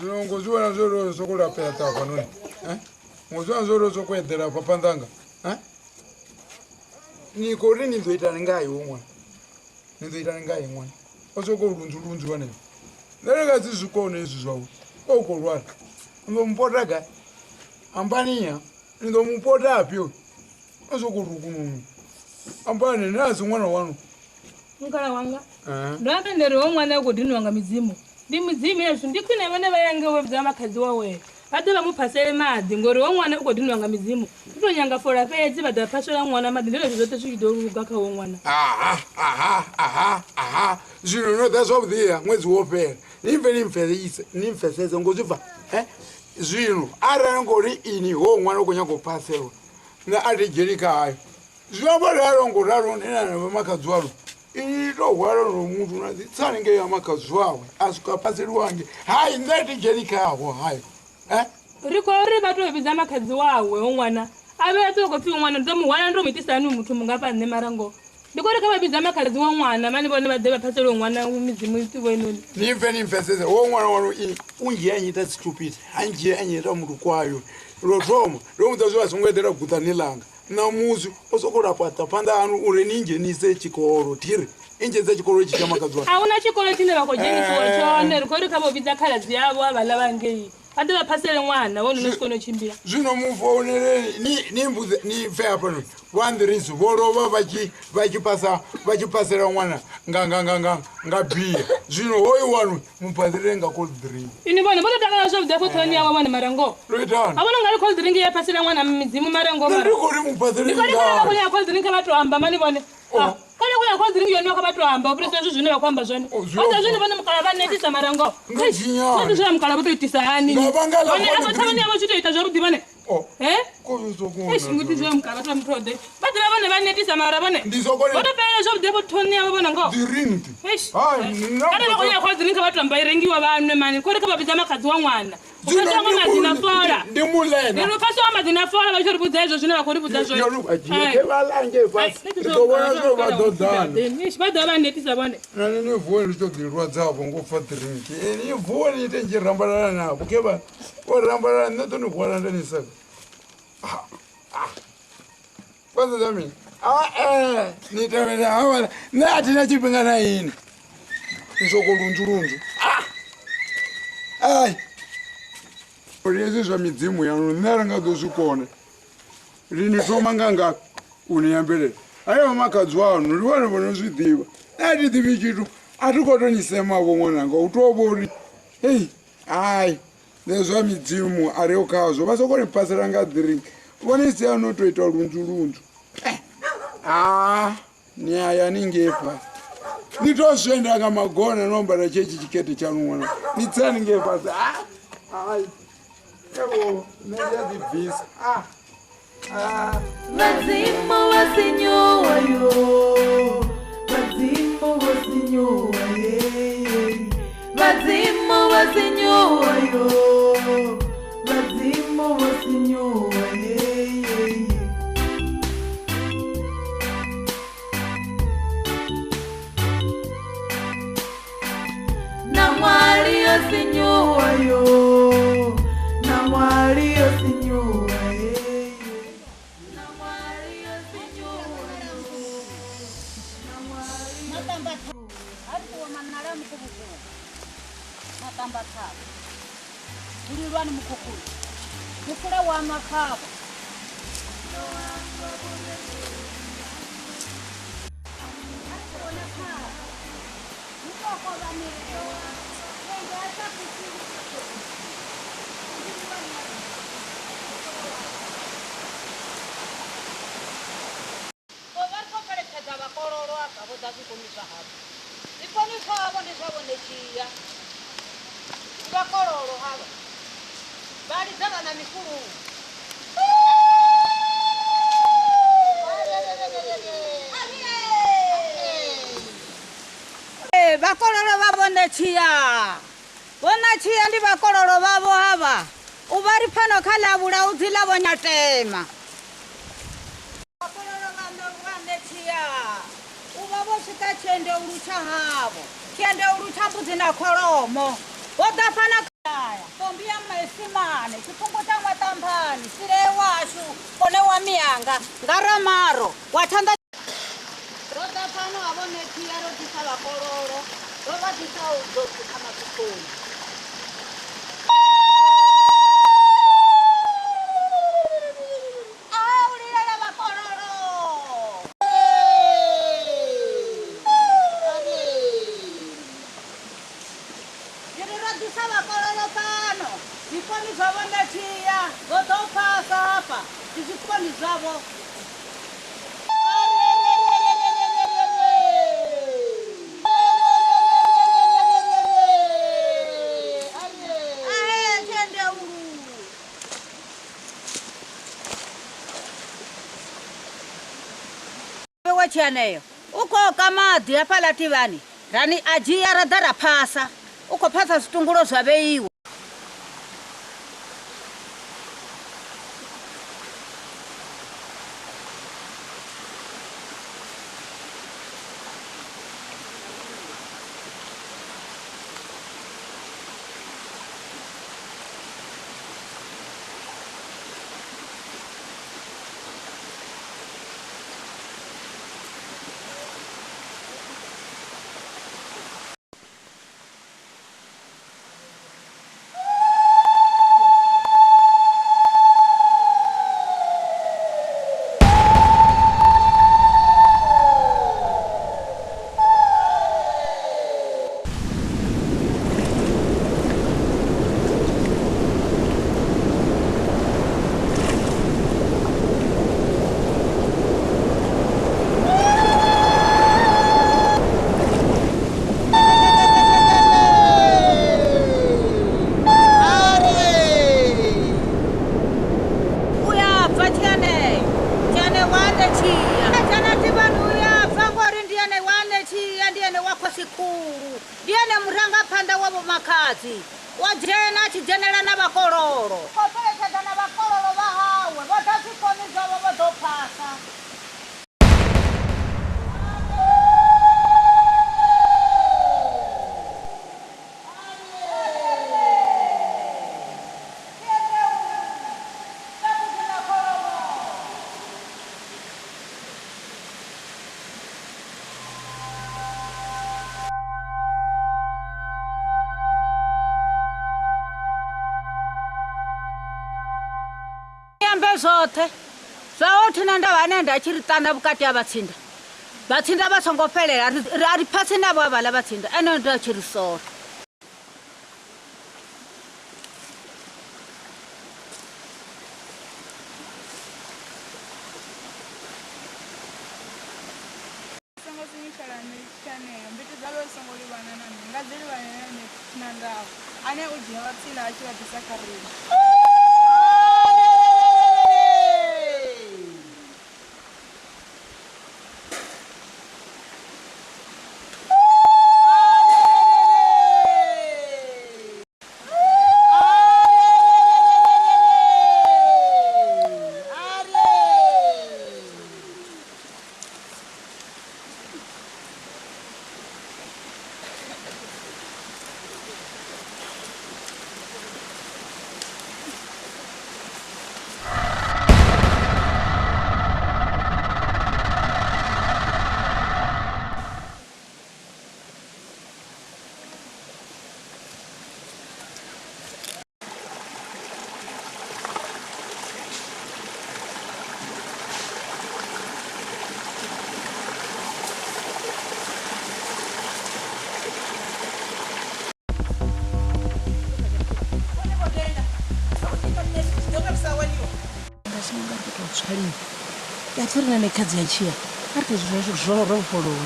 Ngozwana zoro sokula peta panoni. Ngozwana zoro sokwendera papandanga. Niko rini ndoita ngai umwe. Ndoita ngai umwe. Osoko lunzu wane. Ndareka zizukone izizwawo. Okolwana. Ndompota ga. Ambaniya. Ndompota apyo. Osoko rukumu. Ambani nazi mwana wanu. Ngala wanga. Ndaka ndero mwana godini wanga mizimu. Ndi mizimu yesu ndikune bane bayange Vhadzimu kazi wawe. Badala mupasele madi ngoro mwana godini wanga mizimu. Ndonyanga fora pezi badapashola mwana madi ndelo zote zvidoruga ka mwana. Zvino no that's over there mwezi wopera. Nimfeseze ngoziva. Zvino ara ngori ini ho mwana kunyako paselo. Na adijerika hayo. Zvabara ngoraro nena Vhadzimu. Ito waro muntu nazi tsanenge yamakazwawe asukapasiri wange hai ndati jerikawo hai rikori bato Vhadzimu kazi wawe omwana abe atoko mwana ndomu wana ndo mitisanu mutu mungapa ne marango ndikore kama Vhadzimu kazi wa mwana mani bone badeba pasiri mwana umizimu itiwe noni nimfeseze wo mwana wano unjiyanyi ta stupid anjiyanyi ta mutu kwayo rotomo ndo mutazwa songwedera gutanilanga na muzu osokora pata panda anu ureninje nise chikoro tiri inje za chikoro chichamakazwa auna chikoro tine bakojeni chone rikori kabo Vhadzimu kazi yabo abala bangei adela pasele mwana wonu nosikono chimbira zvino mufonere nimbuze ni fair pano one reason vorova vachipasera mwana ngabia zvino hoyi wanu mupasire nga cold drink ini bone boto takala zvo dafo toni yawa mwana marango retana abona ngali cold drink ya pasela mwana mizimu marango ndikori mupasire ndikori kala cold drink bato amba mani bone kale kuya cold drink yoni bato amba opreso zvino bakwamba zvone bota zvino bone mukala banetisa marango kuti zva mukala boto itisani bone abo tamani abo chitoita zvo rudibane kuzokuona nguti zvo mukala bato mprode badira bone banetisa mara bone ndizokone boto pele zvo debo toni yabo bone ngo dirinti kale kuya cold drink bato amba irengiwa vanwe mani kore kaba Vhadzimu kazi wa mwana ukatanga madina fora ndimulena ndino paswa madina fora bachori budza izvo zvino bakori budza zvo ajike valange fast ndobona zvo vadodana nishi badaba netisa bone nani nevoni litodirwa dzavo ngofa drink ni voni itenje rambalana nabo keba orambalana netoni kuwana ndani saka kwanza zami nitavela hawa natina chipingana ini nsokolunzulunzu ai Uriezi zva midzimu yanu naranga dozvikone rini tomanga ngapi uniyambere aiwa Vhadzimu anu riwane vonozvidiva atitivi chitu atikotonisemawo mwananga utobori hei ai nezva midzimu ariokazo vasokone pasiranga drink vonesi anotoita lunzu nyaya ningepa nitosvendanga magona nombara chechi chikete chanu mwana nitsani ngepasi ai Vhadzimu sinyuwa yo Vhadzimu sinyuwa ye Vhadzimu sinyuwa yo Vhadzimu sinyuwa ye na mwali yo sinyuwa yo Mario sinyuwa na Mario sinyuwa matamba ariko manara mukubuku matamba khaba ulilwani mukukulu mukula wa makhaba Vakororo hava validza vana mikuru vakororo vavone chiya vona chiya ndi vakororo vavo hava uvari pano khalavula udzilavo nyatema vakororo vane chiya uvavo swika chende ulucha havo chende ulucha mbudzi na kholomo vodafana Aya, tombia maisimane, chipunguta mwatampani, sire washu, kone wa mianga, ngaramaro, watanda. Rota pano abone kia roti sawa kororo, roba tisa uzoku kama kukuni. Chaneyo uko kama dia pala tivani rani ajia radara pasa uko pasa situngulo zvaveiwa wajena chijenela na bakololo kopeleka na bakololo bahawe batasikoni zabo badopasa zote zvaoti nanda vanenda chiritana bukati abatsinda batsinda basongopelela ari phasi nabo abala batsinda anonda chirisora ane ujiya watsila achivatisa karima yatorina nekadzi yachiya ari zvoro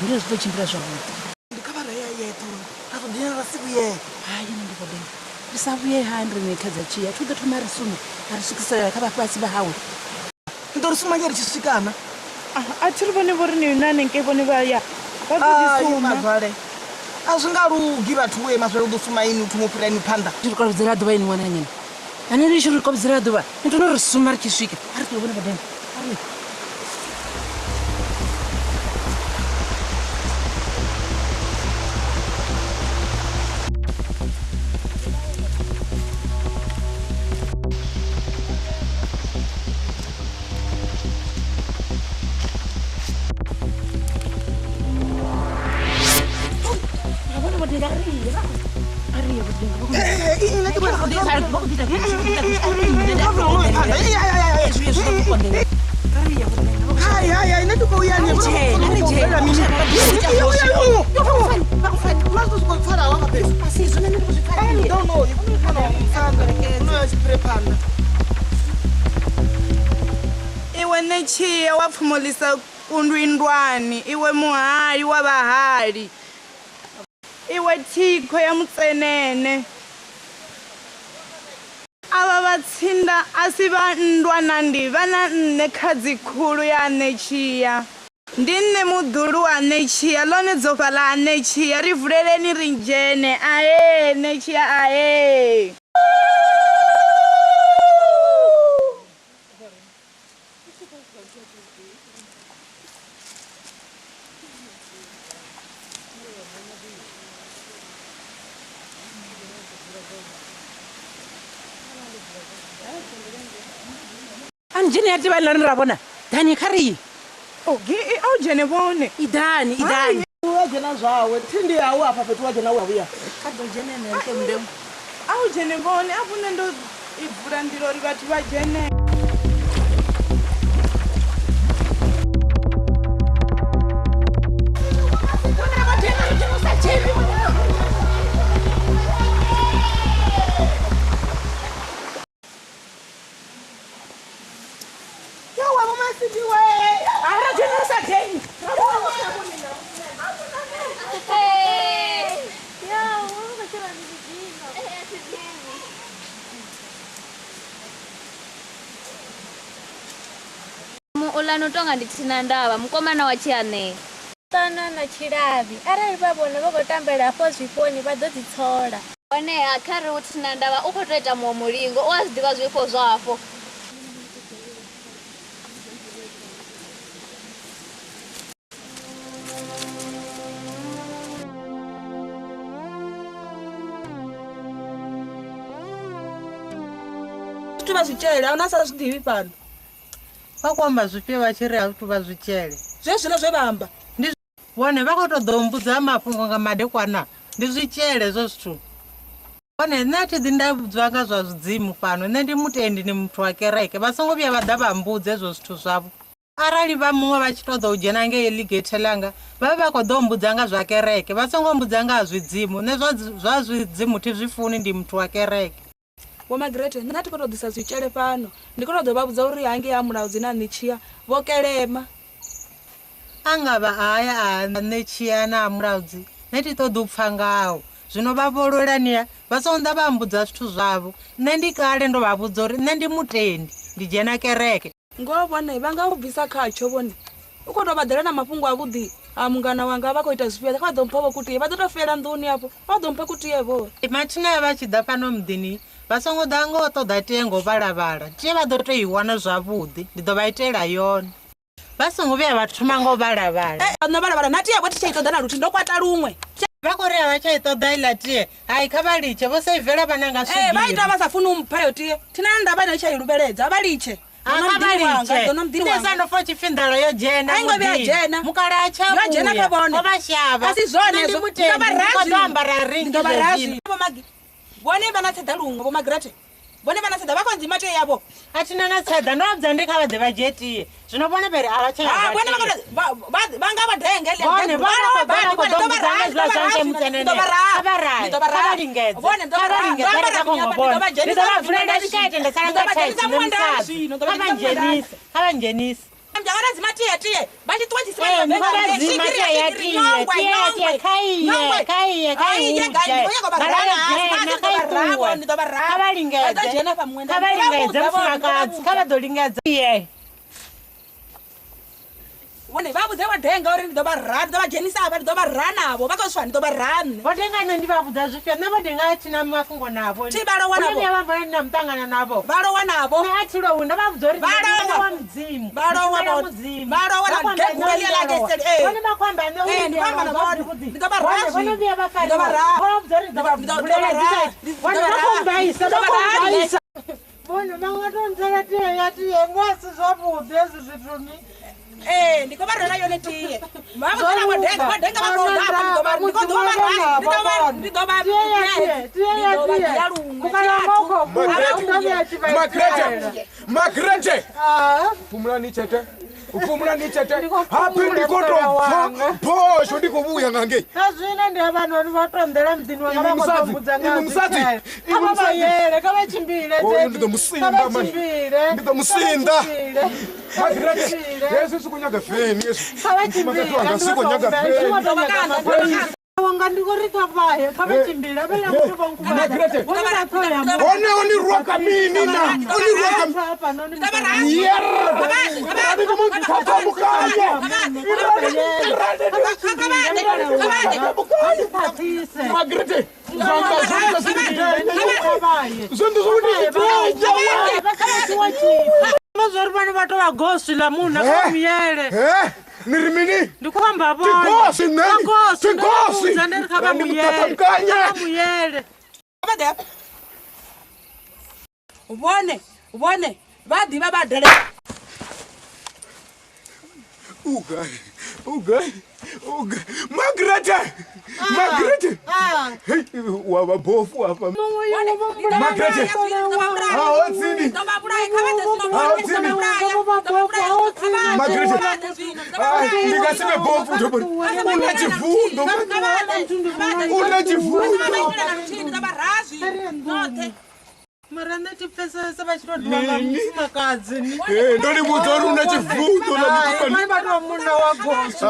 ndizvo zvitochimbira zvavudi ndikavaraya yeto azodina rasibuye hayi ndikodenga risabuye handiri nekadzi yachiya tude tomarisuma arisvikisa rakava pasi vahawe ndorisuma richisvikana atiri vone vorini nanenge vone vaya mazvare azvingarugi vatu we mazvare kudosuma ini utumopira ini panda tirikobvizira dhuva ini mwananyana ane richirikobvizira dhuva nitonorisuma richisvika ari kuivona padenga ari Iwe nechiya wapfumulisa kundwindwani, iwe muhali wa vahali, iwe thikho ya mutsenene. Ava vatsinda asi va ndwana ndi vana nne khadzi khulu ya nechiya. Ndi nne mudulu wa nechiya, lone dzoka la nechiya, ri vuleleni ri njene. Aye nechiya aye. Anjini ati ba lana rabona dani khari Au jene bone idani wajena zwawe thindi yawo apa fethu wajena wabuya kado jene neke mndemu au jene bone abune ndo ivura ndiro ri vhathu va jene. Ulano tonga nditsina ndava mukomana wa chiane tana na chilavi arali vavona vakotambela po zwifoni va ḓo dzitsola oneha khari utsina ndava u khou toita muṅwe mulingo u a zwi ḓivha zwifho zwafho Zwithu vha zwitshele ahuna sa zwiḓivhi fhano. Vha kwamba zwifhe vha tshi ri a zwithu vha zwitshele Zwezwino zwe vhamba ndi vhone vha khou tou ḓo mbudza mafhungo nga madekwana ndi zwitshele zwo zwithu. Vhone nṋe a thi ḓi nda vhudziwa nga zwa zwidzimu fhano, nṋe ndi mutendi ni muthu wa kereke vha songo vhuya vha ḓa vha mbudze ezwo zwithu zwavho. Arali vha muṅwe vha tshi tou ḓo u dzhena ngei liggethe langa vha vhe vha khou ḓo mbudza nga zwa kereke vha songo mbudza nga ha zwidzimu. Nṋe zwa zwidzimu thi zwi funi, ndi muthu wa kereke. Vho Magrete nṋe thi khou tou ḓisa zwitshele fhano ndi khou tou ḓo vha vhudza uri hange ya mulayo dzine a Nechiya vho kelema. A nga vha haya a Nechiya na mulaudzi nṋe thi ṱoḓi u pfha ngawo. Zwino vha vhololaniya vha songo ḓa vha mbudza zwithu zwavho. Nṋe ndi kale ndo vha vhudza uri nṋe ndi mutendi ndi dzhena kereke. Ngoho vhone vha nga u bvisa khatsho vhone u khou tou vha ḓela na mafhungo avhuḓi a mungana wanga vha khou ita zwifhio vha ḓo mpha vho kutiye vha ḓo tou fela nḓuni afho vha ḓo mpha kutiye vho. Mathina vha tshi ḓa fhano muḓini vha songo ḓa ngo ṱoḓa tie ngo vhalavhala tie vha ḓo tou i wana zwavhuḓi ndi ḓo vha itela yone. Vha songo vhuya vha thoma ngo vhalavhala. Nṋe vhalavhala na tie vho thi tsha i ṱoḓa na luthihi ndo kwata luṅwe. Vha khou ri a vha tsha i ṱoḓa iḽa tie hai kha vha litshe vho saivela vhana nga swigiri. Vha ita vha sa funi u mpha yo tie thina ndavha na tsha i luvheledza vha litshe. Ndisano fo chifindalo yo jena mukala acha yo jena kha vhone obashaba asi zwone zo ndo ambara ringi zezini vhone vha na tseda lungo Vho Magrete vhone vha na tseda vha khou ndzima tie yavo athina na tseda ndo abza ndi kha vha ḓe vha jetie zwino vhone bere a vha tsha vhone vha nga vha denge le vhone vha khou ḓo zwa zwanke mutsenene abarali abalingedza vhone ndo vha kha khongo vhone ndi ḓo vha vulela tshikete nda sala nga thaithi nda kha ndzhenisi mjagara zima tie ba tshi twa tshi sima mjagara zima tie khaiye abalingedza mfakadzi kha vha ḓo lingedza iye vhone vha vhudze vha denga uri ndi ḓo vha ra ndi ḓo vha dzhenisa avha ndi ḓo vha ra navho vha khou swa ndi ḓo vha ra nne vho denga nṋe ndi vha vhudza zwifhio nṋe vho denga athina mafhungo navho thi vha lowa navho vha vha na mutangana navho vha lowa navho nṋe a thi lowu ndo vha vhudza uri wa mudzimu vha lowa na gegule ḽa geseli vhone vha khou amba nṋe ndi khou amba na vhone ndi ḓo vha ra vhone vhuya vha ndi ḓo vha ra vha vhudza uri ndo vha vulela vhone vha khou mbaisa vha khou mbaisa vhone vha nga tou ntsela tie ya tie ngwasi zwavhuḓi hezwi zwithu ni ndiko barela yone tiye. Mama kana wadenga makonda hapa ndiko Magrete. Pumula ni chete. Hapi ndikoto. Posho ndikubuya ngange. Kazvina ndi vanhu vatondera mdini wanga vakotombudza ngazi. Kama yele, kama chimbile. Nditomusinda mani. Nditomusinda. Magrete. Yesu sikunyaga feni Yesu. Kama chimbile. Sikunyaga feni. Wanga ndikorika paye, kama chimbile. Abela kuti vankuba. Magrete. Oni ruaka mini na. Oni ruaka. Yera. Magrete. Mazorubani vato vagosi la munhu akamuyele. Nirimini. Ndikuamba bona. Tikosi nani? Tikosi. Ndanderi kamuyele. Ubone. Vadi babadele. Ugai. Magrete. Hey, wababofu hapa. Magrete. Haotsini. Magrete. Nikasime bofu ndobori. Unachivundo. Marana tipesesa vachitodwanga mufumakadzi ni. Ndoni mutori unachivundo na mukupani. Mai vato muna wagosi.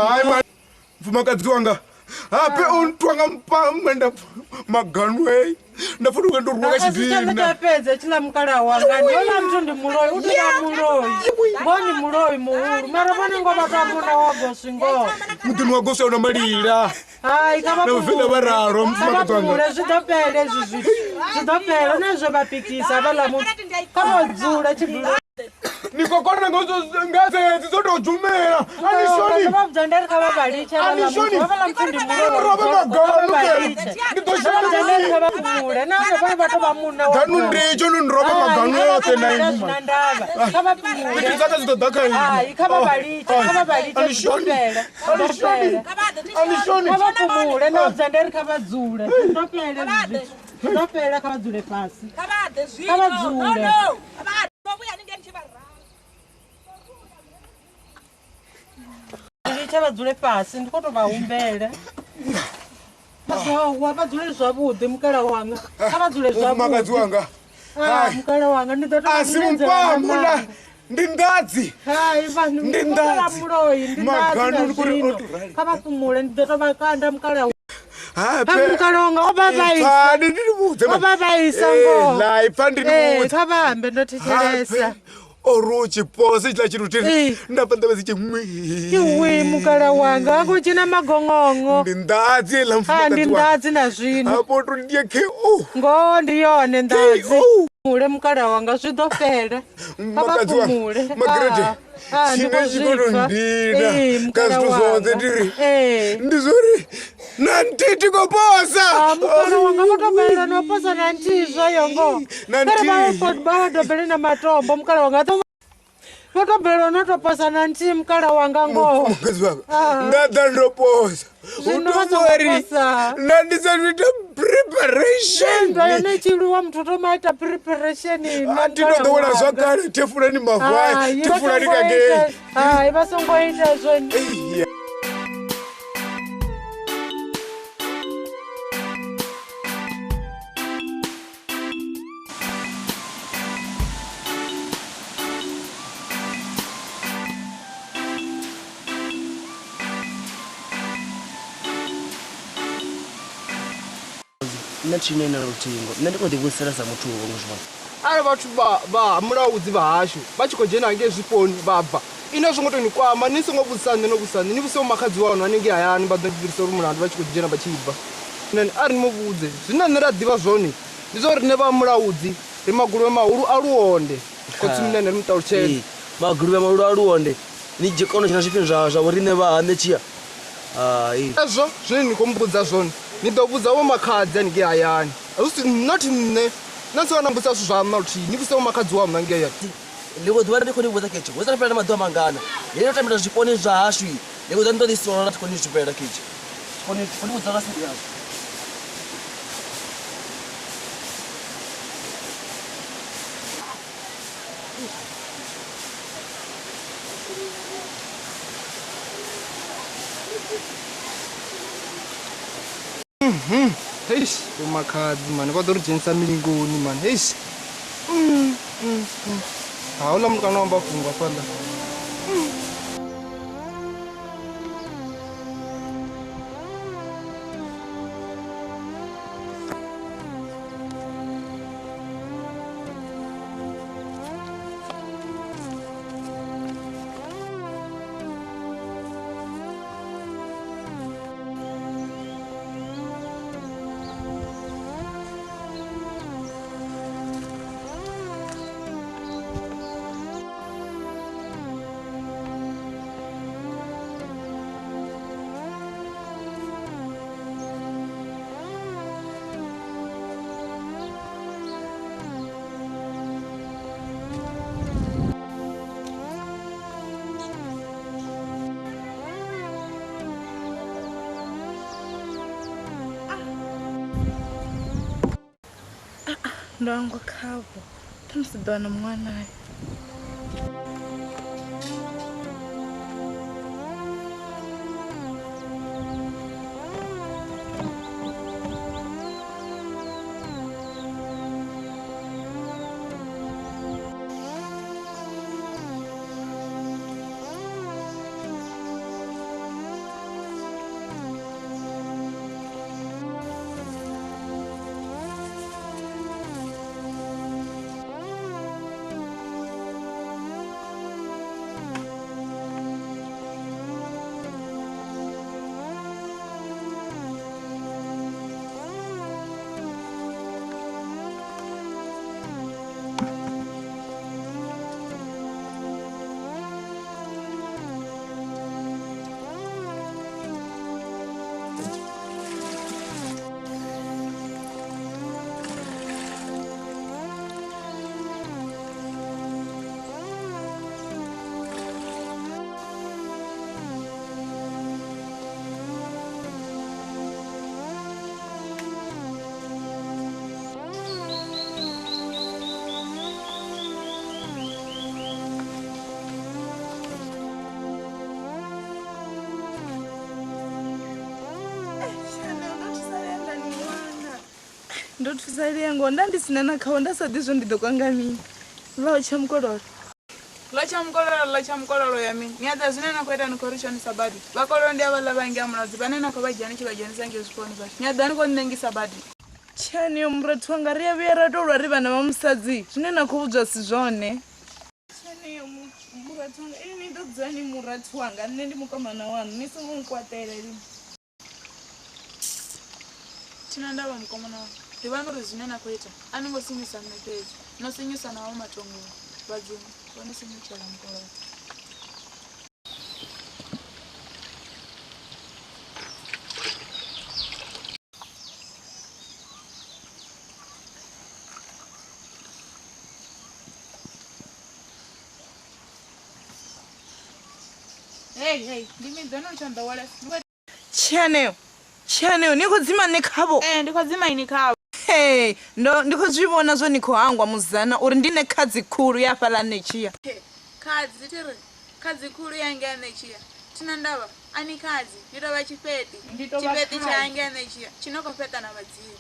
Mfumakadzi wanga. Ape untwanga mpamwenda maganwe. Ndafuna kwenda ruwa chidina. Ndapedza chila mukala wanga. Ndiona mtu ndi muroyi, utoya muroyi. Ngoni muroyi muhuru. Mara vana ngoma tamuna wagosi ngo. Mutini wagosi unamalira. Hai kama Navela vararo mfumakadzi wanga. Zvidopele zvizi. Zvidopele nazvo vapikisa vala mutu. Kama dzula chibhuru. Nikokona ngaze dzodojumela. Anishoni. Vabvandari kava balicha vala mutu. Vala mtu ndi muroyi. Roba maganu. Vabvandari kava kumura. Navo vai vato vamuna wagosi. Ganu ndicho nunroba maganu yote na inguma. Kava kumura. Kuti zaka zitodaka inguma. Hai kava balicha zvidopele. Anishoni. Kava kumura. Navabvandari kava dzula. Zvidopele zvizi. Zvidopele kava dzule pasi. Kava dzule. Ndicha vadzule pasi ndikoto vahumbele. Mazowa vadzule zvavudi mukala wanga. Kavadzule zvavudi. Mukadzi wanga. Mukala wanga nditoto. Asi mpamuna ndindazi. Hai vanhu ndindazi. Muroyi ndindazi. Kavapumule nditoto vakanda mukala wanga. Mukala wanga wababaisa. Wababaisa ngo. Lai pandini. Kavahambe ndotichelesa. Orochi pose chila chirutini. Ndapanda basi chimwe. Iwe mukala wanga akuchina magongongo. Ndindazi la mfumakadzi wanga. Ndindazi na zvino. Apo to ndiye Ngo ndiyone ndazi. Mule mukala wanga zvidopele. Mukadzi wanga. Magrete. Chine chikono ndina. Kazituzonze ndiri. Ndizori. Nantiti koposa. Mukala wanga motopele noposa nantizvo yongo. Kare vaodobele na matombo mukala wanga. Motopele notoposa nanti mukala wanga ngo. Mukadzi wanga. Ndatandroposa. Utomori. Nandisavita preparation. Ndoyo nechiluwa mtoto maita preparation. Ndinodowona zvakare tefura ni mavhaya. Tefura nikagei. Hai vasongoita zvoni. Nachinena rutingo ndiko ndikuserasa mutu ngozvona ari vatu va muraudzi vahashu vachikojena ngezviponi vabva ino zvingotoni kwama nisingobusane nobusane nibusewo makadzi wavo vanenge hayani vadzokuvirisa uri murandu vachikojena vachibva nani ari nimubudze zvina neradhiva zvoni ndizvo rine vamuraudzi remaguru mahuru aruonde kotsimnene rimutauro chete maguru mahuru aruonde ni jikono china zvipini zvavo rine vahane chiya ezvo zvini nikomubudza zvoni nidobudzawo makadzi anenge hayani azviti noti mne nansevanambutsa zvo zvama kuti nibusewo makadzi wavo nange hayani Lego dwara ndi khoni kuza kechi. Weza pera madwa mangana. Yero tamira zviponi zvahashu. Lego ndo ndisora rat khoni zvipera kechi. Khoni kuza rasa ya. Eish, umakhadzi mani va tori jenisa milingoni mani. Eish. Haula mukana wamba funga pala. ndo wangu khavo tamsidwana mwana ndo tusalia ngo ndandisina na khawo ndasadizwo ndido kwanga mini lo cha mkololo ya mini niadza zine na kweta nikorishoni sabadi bakolo ndi abala bangi amulazi banena ko bajani chibajani sange ziponi bashi niadza niko nengi sabadi chani umretu wanga ria biera to lwari bana bamusadzi zine na kubudzwa si zwone chani umretu wanga ini ndo dzani muratu wanga nne ndi mukomana wanu niso munkwatela lini tina ndaba mukomana wanu Divano rezinena kweta, aningo sinyusa mnekeji, no sinyusa na wama tongo, Vhadzimu, wani sinyusa la mkola. Hey, dimi dono chanda wala. Chaneo, niko zima nekhabo. Ndiko zima inikabo. Hey, ndiko zvibona zvo niko hangwa muzana uri ndine kadzi kuru yafala nechiya. Kadzi tiri kadzi kuru yange nechiya. Tina ndava ani kadzi nditova chipeti. Chipeti change nechiya. Chinokopeta na Vhadzimu.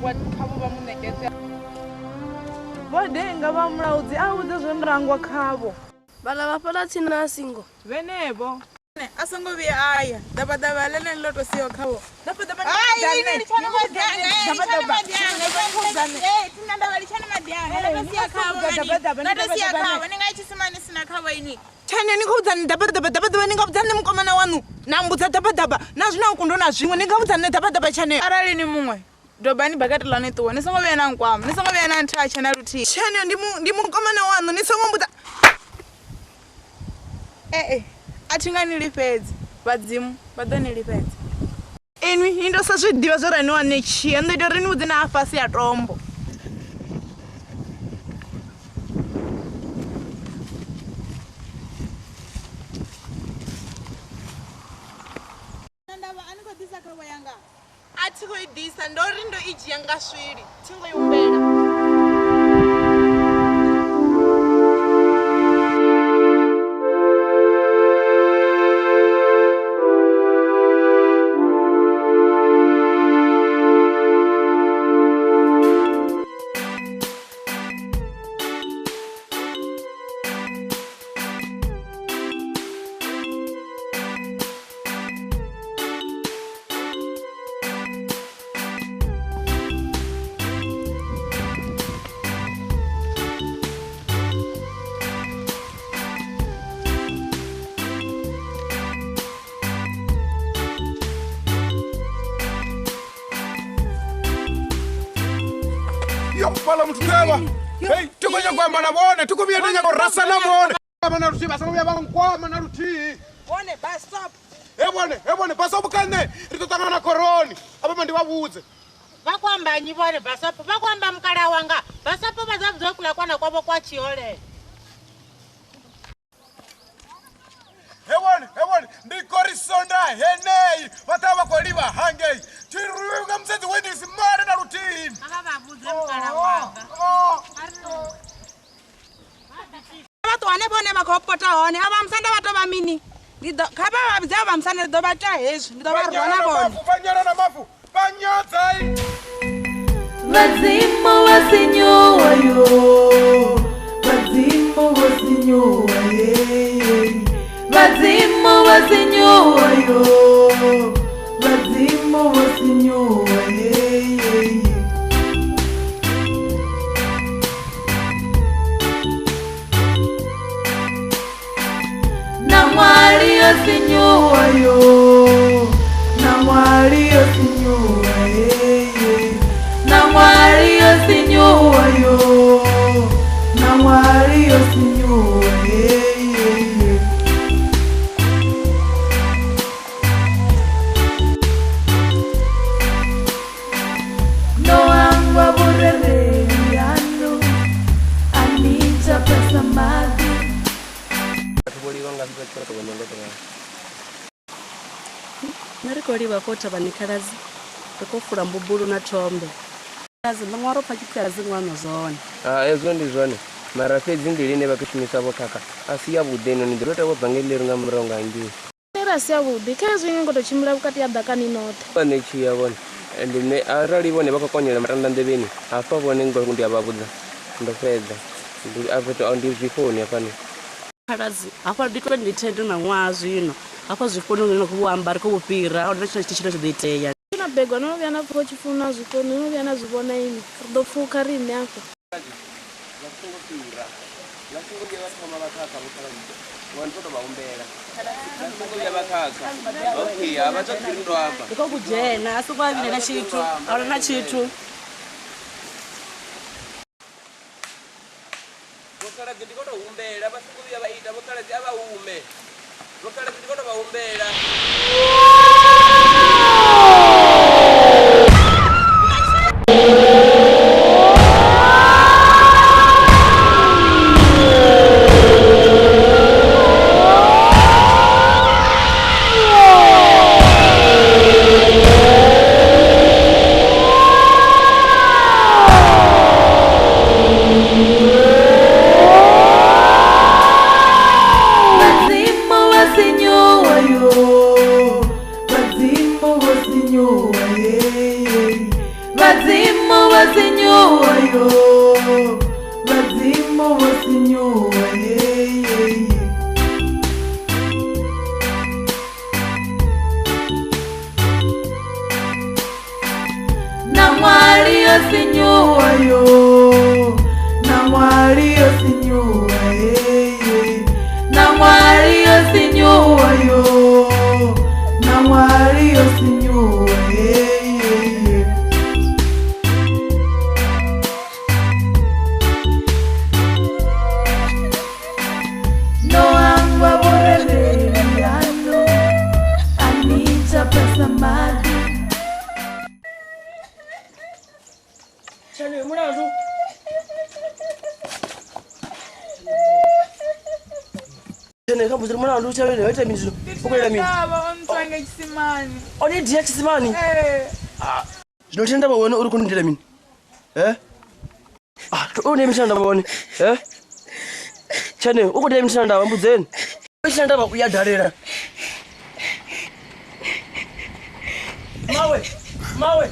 murangwa khavho vha muneketse vhodenga vha mulaudzi a vhudze zwe murangwa khavho vhala vha fhaḽa tsini na singo venevho a songo vhuya aya ḓabaḓaba ḽene ḽo to siho khavho tshane ni khou vhudzani ḓabaḓaba ni nga vhudzani mukomana wanu na mbudza ḓabaḓaba na zwine a kundo na zwiṅwe ni nga vhudzani ḓabaḓaba tshaneyo arali ni muṅwe dobani bakati ḽa ni ṱuwa ni songo vhuya na nkwama ni songo vhuya na nthaha tshena luthihi tshaneyo ndi mukomana wanu ni songo mbudza a thi nga ni lifhedzi vhadzimu vha ḓo ni lifhedza inwi ni ndo sa zwi ḓivha zwo rani wane tshiya ndo ita uri ni vhudze na fhasi ya tombo a thi khou i ḓisa ndo ri ndo i dzhia nga swili thi ngo i humbela Fala mututeba. Hey, tukonya kwamba na bone, tukubia tenya ko rasa na bone. Kama na ruti basa ngobya bankwama na ruti. Bone bus stop. Bone basa ubukane. Ritotana na koroni. Aba ndi babuze. Vakwambanyi bone basa vakwamba mukala wanga. Basa bazabuzwa kula kwana kwabo kwa chiole. Hebone, ndikorisonda henei. Bataba ko liba hange. Tiruga msezi weni simare na rutini. Akababuze mukala wanga. Abantu wane bone makopota hone abamsanda bato bamini. Ndido khaba babze abamsanda do bata hezwi ndido barona bone. Banyana na mafu. Banyadzai. Vhadzimu wa sinyuwa yo. Vhadzimu wa sinyuwa ye. Vhadzimu wa sinyuwa yo. Vhadzimu wa sinyuwa ye. Na mwali yo sinyuwa yo. Na mwali yo sinyuwa ye. Na mwali yo sinyuwa yo. Na mwali yo sinyuwa ye. Narikoli vakota vanikalazi tokofula mbubulu na tombe kazi mangwaro pakikazi ngwano zone ezwo ndi zwone mara fedzi ndiline vakushumisa vokaka asi yavhuḓi ni ndilota vo bhangelleri nga murahu nga ngini era si yavhuḓi khezwi ni ngo to tshimbila vhukati ya ḓakani noṱhe vane tshiya vone ende arali vone vakakonyela matanda nḓevheni hafha vone ngo ndi a vha vhudza ndo fedza ndi zwifoni hafhani khaladzi hafha ndi 2010 na ṅwaha zwino hafha zwifoni no khou amba ri khou fhira a ri tshithu tshino tsho ḓo itea na bego no vhuya na pfho tshifuna zwifoni no vhuya na zwi vhona ini ri ḓo pfhuka ri ine afho ndiko kujena asi kwavile na tshithu ahuna na tshithu vokhaladzi ndiko to humbela vha songo vhuya vha ita vokhaladzi a vha hume vokhaladzi ndiko to vha humbela Vhadzimu wa sinyuwa yo. sinyuwa yo namwali yo sinyuwa namwali yo sinyuwa yo namwali yo sinyuwa noangwa boreleyano anita pesa madi Chale mwanangu. Jene kama mzuri mwanangu chale waita mimi ukolera mimi. Baba ontwange chisimani. Oni dia chisimani? Eh. Zvinotenda bawone uri kunindira mini. Une mishanda bawone. Chane ukuti mishanda wambudzeni. Mishanda ba kuyadharira. Mawe.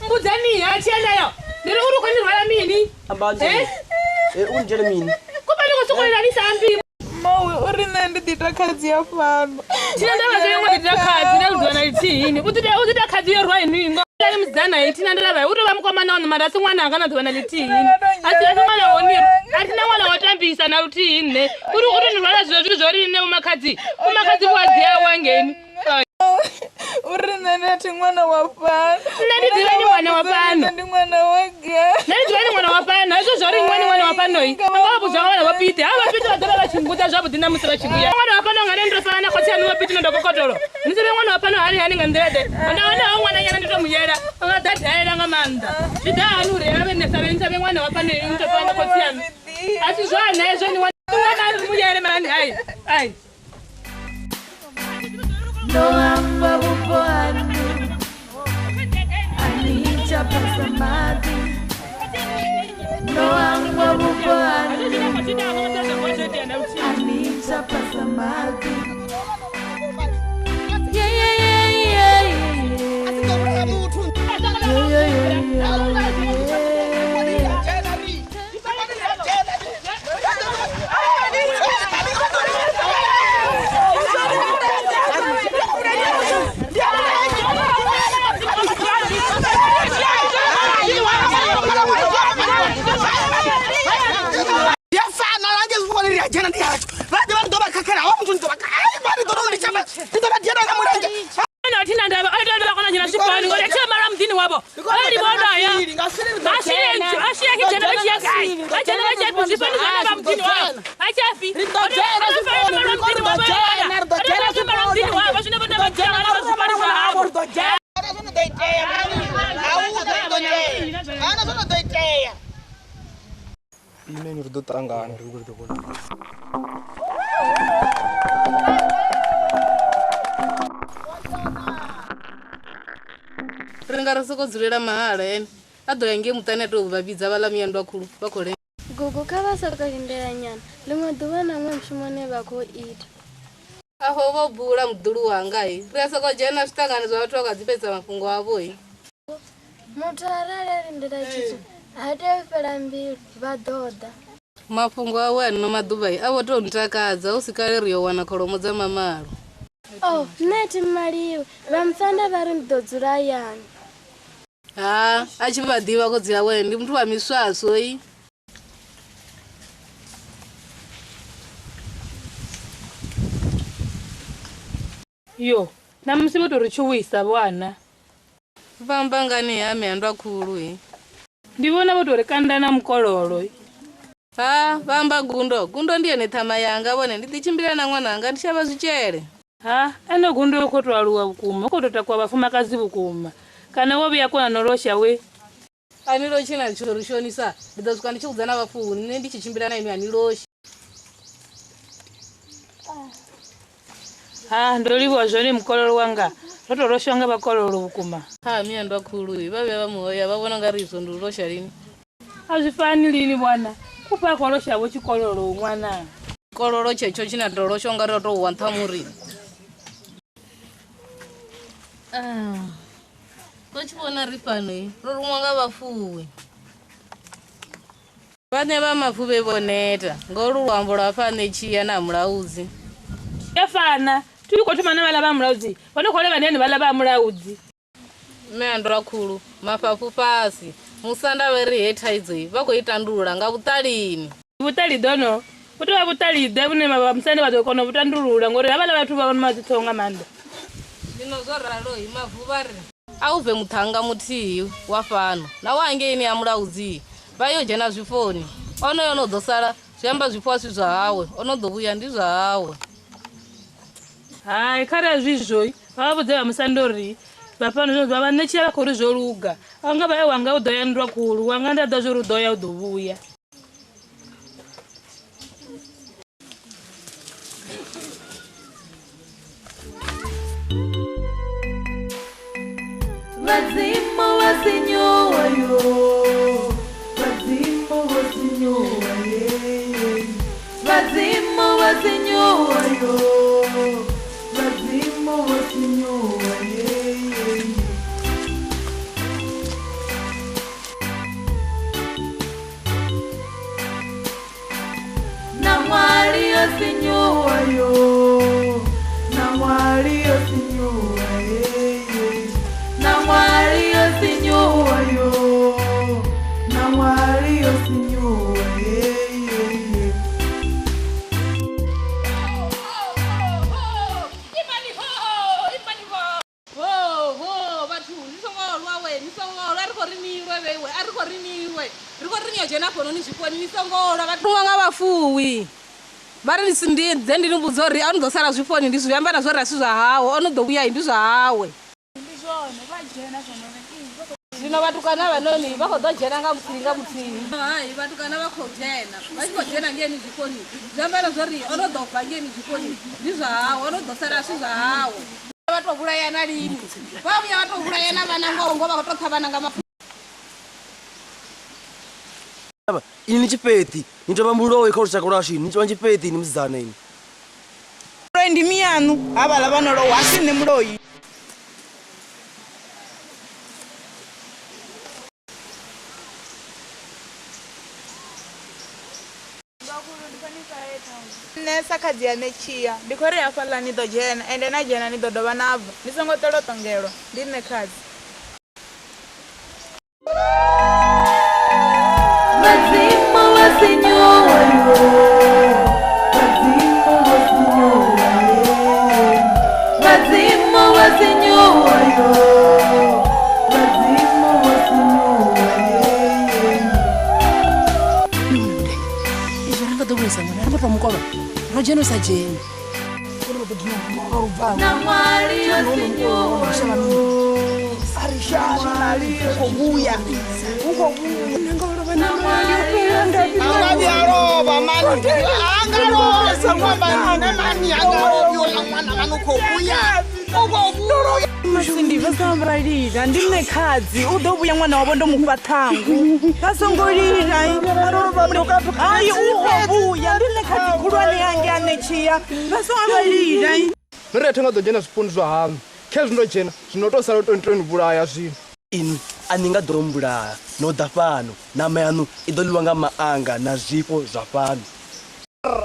Mbudzani achiendayo. Ndiri uri kunirwara mini? Ambanje. Unjere mini. Kubani kusukurira lisambi. Mawe uri nende ditakadzi ya fano. Tinandava zvenye ditakadzi nekudwana litini. Utida kadzi yorwa iningo. Ndari mudzana itina ndava utova mukomana wanhu mara asi mwana akanadzwana litini. Asi mwana woniro. Atina mwana watambisa na litini. Uri kutonirwara zviro zvorine mumakadzi. Mumakadzi wadzi awangeni. Uri nende mwana wa fano. Ndidivani mwana wa fano. Ndi mwana wega. Ndidivani mwana wa fano. Izvo zvori mwana wa fano iyi. Angavabudza vana vapite. Vapite vadzava vachingudza zvabudzi namusi vachiguya. Mwana wa fano nganendofanana kwatsiyani vapite nondokokotoro. Ndiseve mwana wa fano hari hani ngandirede. Ndaona mwana nyana nditomuyera. Angadhadhaira ngamanda. Zvidhanu re ave nesave mwana wa fano iyi ndofana kwatsiyani. Asi zvana izvo ni mwana ari muyere mani. Ai. noamba bupoani anita pesa madi noamba bupoani anita pesa madi Ini udah terangkan. Ringara soko dzurira mahala ene. Adoyange mutane to vabidza vala miyandwa khulu vakole. Gogo kavasaka hindera nyana. Limwe duva namwe mshumone vako ita. Aho vobhura mudhuru wanga iyi. Riasoko jena zvitanganidzwa vatu vakadzipedza mafungo avo iyi. Mutarare rindira chicho. Hatefera mbiri vadhodha. Mafungo avo anino madhubai avo tonditakadza usikareriyo wana kholomo dza mamalo. Oh, neti mariwe. Vamfanda vari ndodzura yani. Achivadhiva kudziya wendi mntu wamiswaso iyi. Yo, namusi votori chiwisa vana. Vamba ngani yami andwa khulu iyi. Ndivona votori kandana mukololo iyi. Vamba gundo ndiye nethama yanga vone nditichimbira na mwana anga ndichava zvichele. Ane gundo yokotwaluwa vukuma okototakwa vafumakazi vukuma kana woviya kona norosha we anirochina ndichorishonisa ndidzosuka ndichiudzana vafuni ne ndichichimbira naimi aniroshi ndoliwa zvone mukololo wanga rotoroshonga vakololo vukuma miyandwa khulu ivave vamuhoya vavona ngari izvo ndorosha lini azvifani lini bwana kupa korosha vo chikololo mwana kololo checho china ndoroshonga rotouwa nthamuri tochivona ri pano rorumwa ngavafuwe vane vamafu vevoneta ngori rwambo rwapane chiya namulaudzi yafana tikotomana valava mulaudzi vanokole vaneni valava mulaudzi meando rakulu mapapu pasi musanda veri heta idzoi vagoitandurura ngavutalini vutali dono kuti vavutalide vune musande vazokona vutandurura ngori vavala vatu vavona mazitsonga manda ndinozoraroi mavuvari aubve muthanga mutihi wafano nawange ini amulaudzi vayojena zvifoni onoyo onodzosara zviamba zvipuwa zvizvahawe onodovuya ndizvahawe hai kare zvizvoi vavudze vamusandori vapano zvinonzi vava nechira kuri zvoruga anga vaye wanga udoyandwa kulu wanga ndada zvorudoya udovuya Vhadzimu wa sinyuwa yo, Vhadzimu wa sinyuwa ye, Vhadzimu wa sinyuwa yo, Vhadzimu wa sinyuwa ye. Na mwali yo sinyuwa yo, na mwali yo sinyuwa ye. Na mwali yo sinyuwa yo, na mwali yo sinyuwa ye. vatumwanga vafuwi vari ndidze ndiri mbudzori anodzosara zvifoni ndizvo vyambana zvorasi zvahawo anodovuya ndizvahawe zvino vatukana vanoni vakodojena ngamutsiringa mutsiri hai vatukana vakodjena vachikodjena ngeni zvifoni zvambana zvori onodobva ngeni zvifoni ndizvahawo onodzosara asi zvahawo vatovurayana lini vavuya vatovurayana vana ngorongova vakatotsa vana ngamafu ini chipeti nitova muloyi kaurisakurashi nitova chipeti ni mzana ini muloyi ndimi yanu avala vanolowa asi ni muloyi nesa kadzi ya nechiya ndikori yafala nidojena ende najena nidodova nabva ndisongotolotongelwa ndine kadzi Vhadzimu wa sinyuwa yo, Vhadzimu wa sinyuwa ye, Vhadzimu wa sinyuwa yo, Vhadzimu wa sinyuwa ye. izvo rangadovulisa mwana rambotwa mukova rojeno sajeni Na mwali yo sinyuwa yo, arishashali ukovuya angavyarova mani angarosa mwambanine mani angarovyola mwana vanokovuya masindiva samralira ndine kadzi udovuya mwana wavo ndomupa thangu vasongolira ai ukovuya ndine kadzi khulwane yange anechiya vasongalira noretenga dzojena zviponi zvahanu kezvinojena zvinotosara tonivuraya zvino ini aningadombulaya nodha pano nama yanu idoliwa nga maanga na zvipo zva pano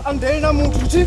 andena muntu chi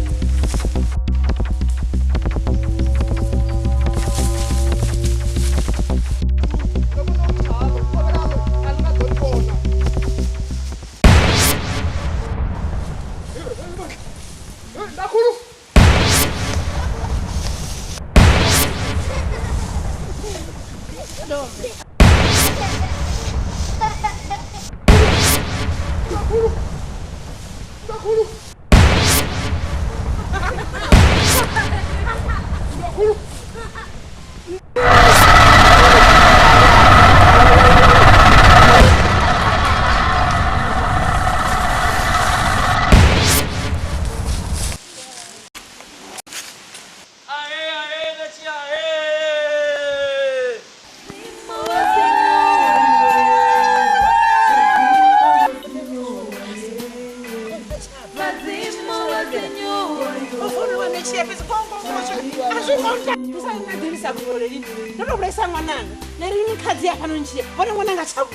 Azvikonda kuroleri. Ndinoburesa mwananga. Nerini kadzi yakanonchia. Bona mwananga chabu.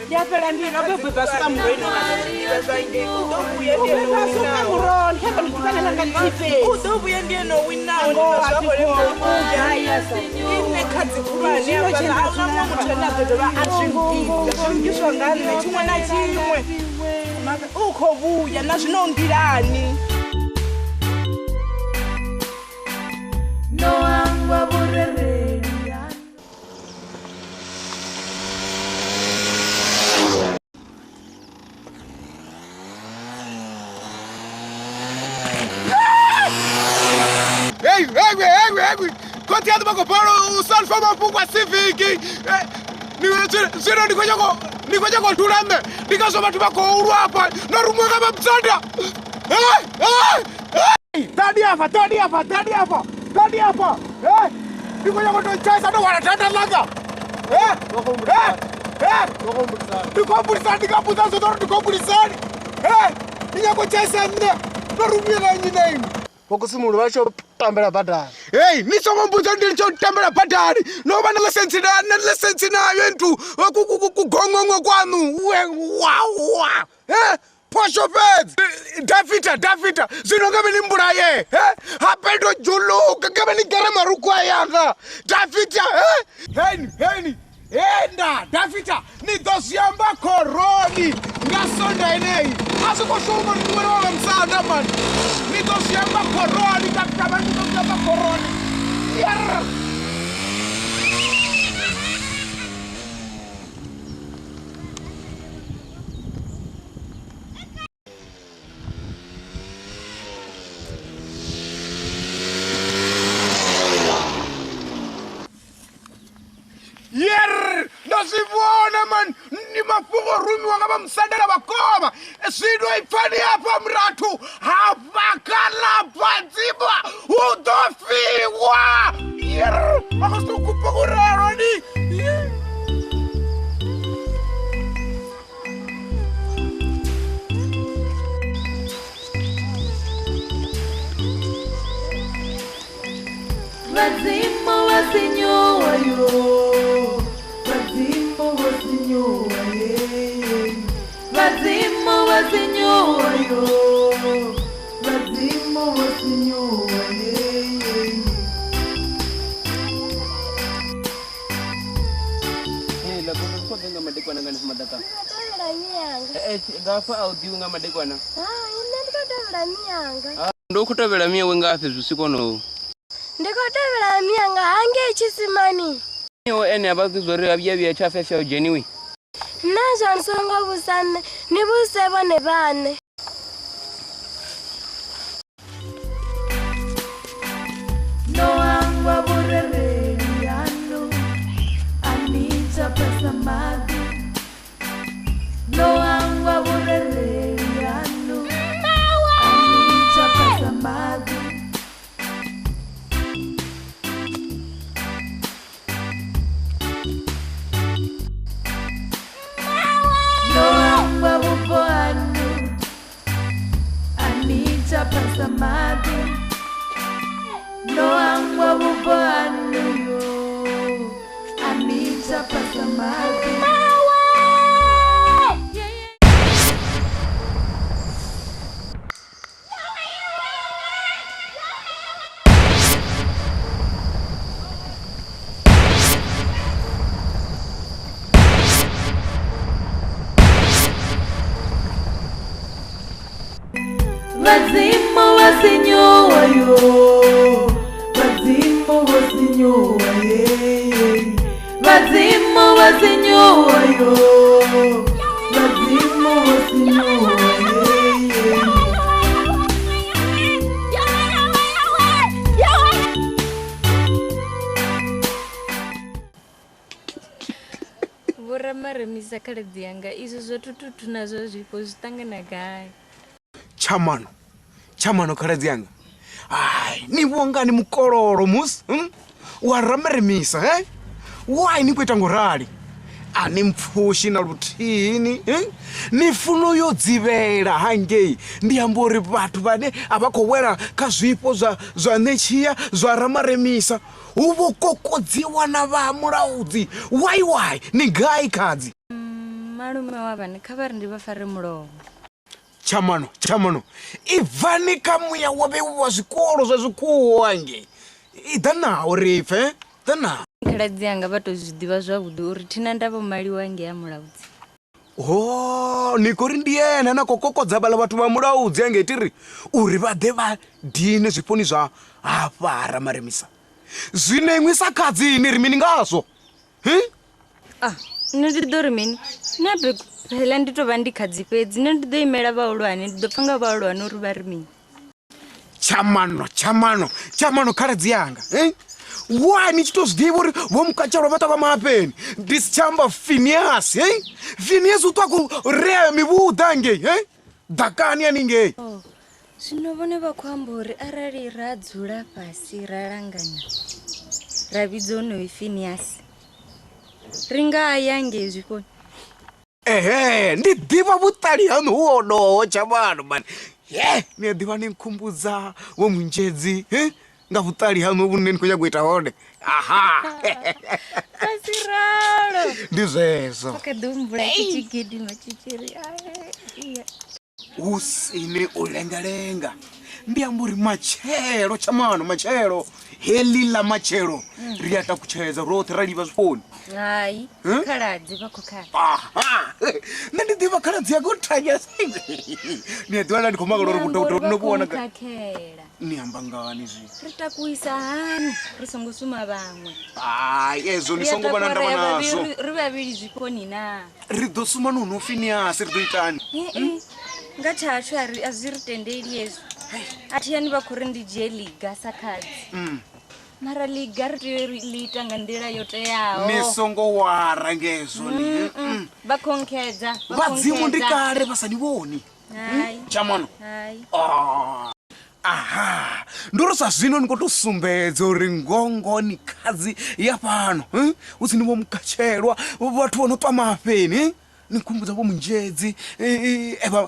Yapera ndino bebe basuka mureno. Basuka muroni. Hapa nikutana na ngatife. Udobuye ndiye no wina ine kadzi kubani apana auna mutenda bebe atringiswa ngane chimwe na chimwe. Ukho buya na zvinongirani. Noangwa burere. Hey, koti ya bako paro usalfa mapungwa civic. Nikoja ko turame. Nikasoma tubako uru hapa na rumu kama msanda. Tadi hapa. Nikoja ko tonchasa ndo wanatanda laga. Nikobulisani zodoro nikobulisani. Niko chesa nne. Na rumu ya nyine. Pokusimulu vacho tambela badari. Hey, nisoma mbuzo ndilicho tambela badari. No bana lisensi na yentu kugongongo kwanu. Wow. Posho feds. Davita. Zinongabe nimbura ye. Hapedo julu kagabe ni garama rukwa yanga. Davita. Heni. Enda, Davita. Ni dosiamba koroni. Ngasonda enei. Asiko shuma ni mwana msaada man. Ni dosiamba koroni. Davita ni dosiamba koroni. Yarr. Nasivuona man. Ni mafungo rumi wangaba msandara wakoma. Sido ifani hapa mratu. Hapakala Phadzima. Udofiwa. Makastu kupaguraro ni. Vhadzimu wa sinyuwa yo. Vhadzimu wa sinyuwa ye. Vhadzimu wa sinyuwa yo. Vhadzimu wa sinyuwa ye. La kono ko denga madekwana ngani madaka. Ndotevera miyanga. Gafa au diunga madekwana. Ine ndikotevera miyanga. Ndokutevera miye wengafe zvisikono. Ndikotevera miyanga hange chisimani. Yo ene abazizore abyabiya chafesha genuine. Nazo nsongo busane nibusebo nebane. Noangwa burere yano. Anita Phadzima Madzuwa. Noangwa burere yano. Anita Phadzima Madzuwa. Noangwa buboano. Anita Phadzima Madzuwa. Noangwa buboano yo. Anita Phadzima Madzuwa. Vhadzimu wa sinyuwa yo. Vhadzimu wa sinyuwa ye. Vhadzimu wa sinyuwa yo. Vhadzimu wa sinyuwa ye. Vhoramaremisa khaladzi yanga izwo zwo tututu nazwo zwipo zwitangana gai. Chamano khaladzi yanga. Ni vongani mukololo musi. Warameremisa Why ni kuita ngorali? ani mpfushi na lutini ni funo yo dzivela hangei ndi ambori vhathu vane avakowela kha zwipo zwa nechia zwa ramaremisa uvo kokodziwa na va mulaudzi why ni gai khadzi malume wa vane kha vha ri ndi vha fare mulomo chamano ivani kamuya wabe wa zwikolo zwa zwikhuwa hangei idanaho rife dana khaladzi yanga vha to zwiḓivha zwavhuḓi uri thina ndavha maliwa nge ya mulaudzi ni kuri ndi yena na kokokodza bala vhathu va mulaudzi yange tiri uri vha ḓe vha dine zwiponi zwa hafara maremisa zwine imwisa khadzini ri mini ngazwo nṋe ndi ḓo ri mini nabe phela ndi to vha ndi khadzi fhedzi nṋe ndi ḓo imela vhahulwane ndi ḓo pfa nga vhahulwane uri vha ri mini chamano khaladzi yanga why ni chito zwiḓivha uri vo mukachelwa vha tava mapeni ndi si chamba Phineas Phineas u twa ku rea mivhuḓa ngei dakani aningei zwino vhone vha khou amba uri arali ra dzula fhasi ra langana ra vhidza honoyo Phineas ri nga ya ngei zwiponi ndi ḓivha vhuṱali hanu hu honoho chamano mani ni a ḓivha ni nkhumbudza wo munzhedzi nga vhuṱali hanu vhune ni khou nyaga u ita hone asiralo ndi zwezwo akadumbula kichigidima chichiri usine u lengalenga ndi amba uri machelo chamano machelo heli la machelo ri ata kutshedza roṱhe ra livha zwiponi hayi khaladzi vha khou khala nṋe ndi ḓivha khaladzi yako thanya ni a ḓiwana ndi khou makala uri no vhona khakhela ni amba ngani zwi ri takuisa hani ri songo suma vhaṅwe ezwo ni songo vha na ndavha nazwo ri vhavhili zwiponi na ri ḓo suma nono Phineas ri ḓo itani nga thashu a zwi ri tendeli ezwo a thi yani vha khou ri ndi dzhie liga sa khadzi mara liga ri tea ri ita nga nḓila yo teaho ni songo wara ngezwo ni vha khonkhedza Vhadzimu ndi kale vha sa ni vhoni chamano ndoro sa zwino ni khou to sumbedza uri ngongo ni khadzi ya fhano u tsini vho mukachelwa vhathu vho no twa mafheni ni khumbudza vho munzhedzi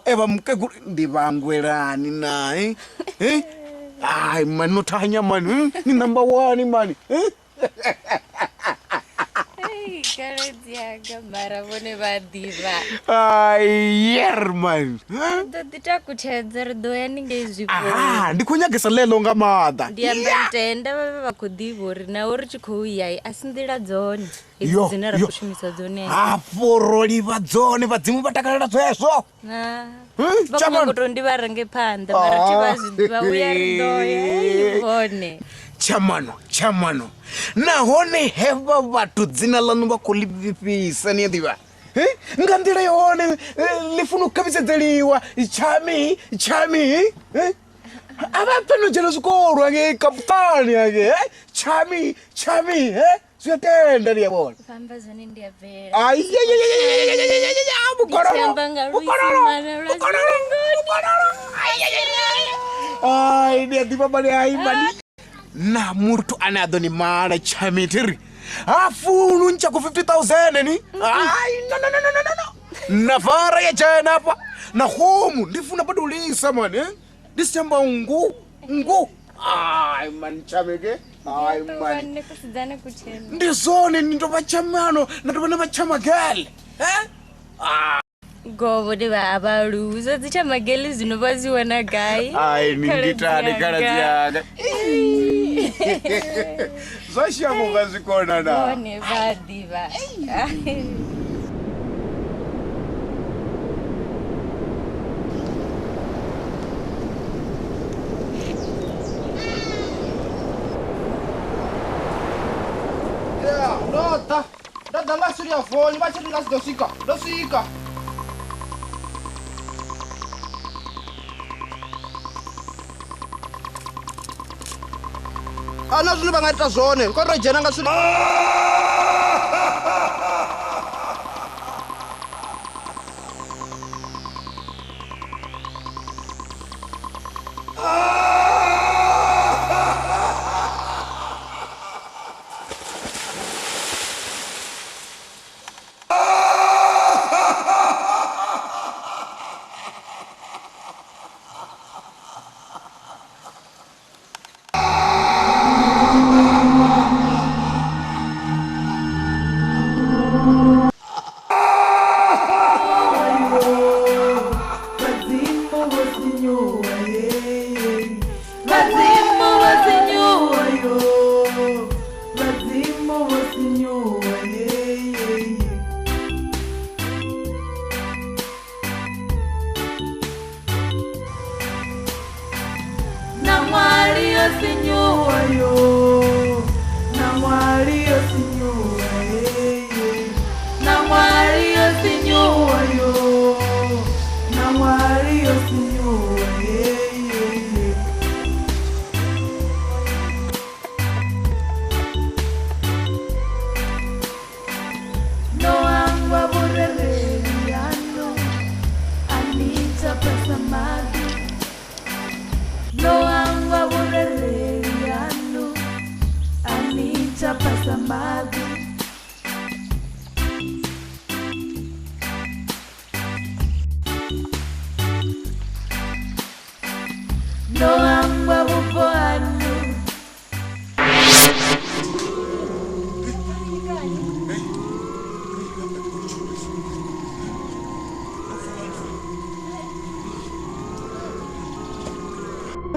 eva mukegulu ndi vhangwelani naye ai mani no thanya mani ni number 1 mani khaladzi yanga mara vhone vha ḓivha man ḓo ḓi takutshedza ri ḓo ya ningei zwiponi ndi khou nyagesa ḽeḽo nga maḓa ndi amba ntenda vha khou ḓivha uri naho ri tshi khou yai a si nḓila dzone hedzi dzine ra khou shumisa dzone hafho ro livha dzone Vhadzimu vha takalela zwezwo vha khou nyaga u tou ndi vha renge phanḓa mara thi vha zwiḓivha uya ri ḓo ya vhone chamano nahone heva vhathu dzina ḽanu vha khou ḽivhifhisa ni a ḓivha nga nḓila yone ḽi funa u khavhisedzeliwa chami a vha pfeno dzhena zwikolo ange kaputani ange chami zwi a tenda ni a vhona famba zwone ndi a bvela ni a ḓivha mani na muthu ane a ḓo ni mala chami tiri hafunu ntsha ku 50,000 ni no na vara ya jana hapa na homu ndifuna bado ulisa mani ndisichamba ngu man chameke man ndizone nditova chamano nditova na vachamagele govo ndi vavalusa dzichamagele zvino vaziwana gai ningitani khaladzi yanga zvashamo ngazvikona na one vadiva Nota, da ngasuri ya foni, bathi ngasdosika, dosika. Ana zwine vha nga ita zwone, ko ro dzhena nga swina.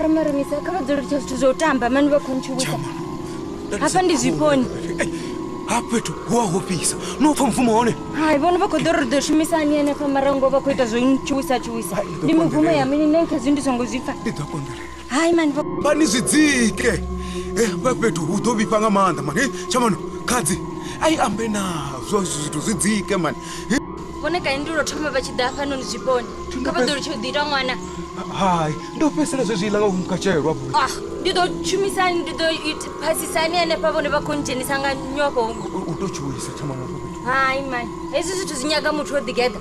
Ramaremisa akavadzorera zvotamba mani vakonchuwisa apa ndizviponi apetu wahopisa nopfa mvumo waone hai vona vakodhorordo shumisani ane pamarango vakuita zvonchuwisa ndimubvumo yamini nenkazi ndizongozvifa hai mani pani zvidzike vapetu utovipa ngamanda mani chamano kadzi aiambe nazvo zvito zvidzike mani vonekai ndinotoma vachida panoni zviponi ngavadzorichodhira mwana hai ndopesera zvezviilanga kumukachayerwa ndidochumisani ndidopasisani ane pavone vakonjenisanga nyoko utochuwisa chamano hai mani ezi zvito zvinyaga mutu wodhigedha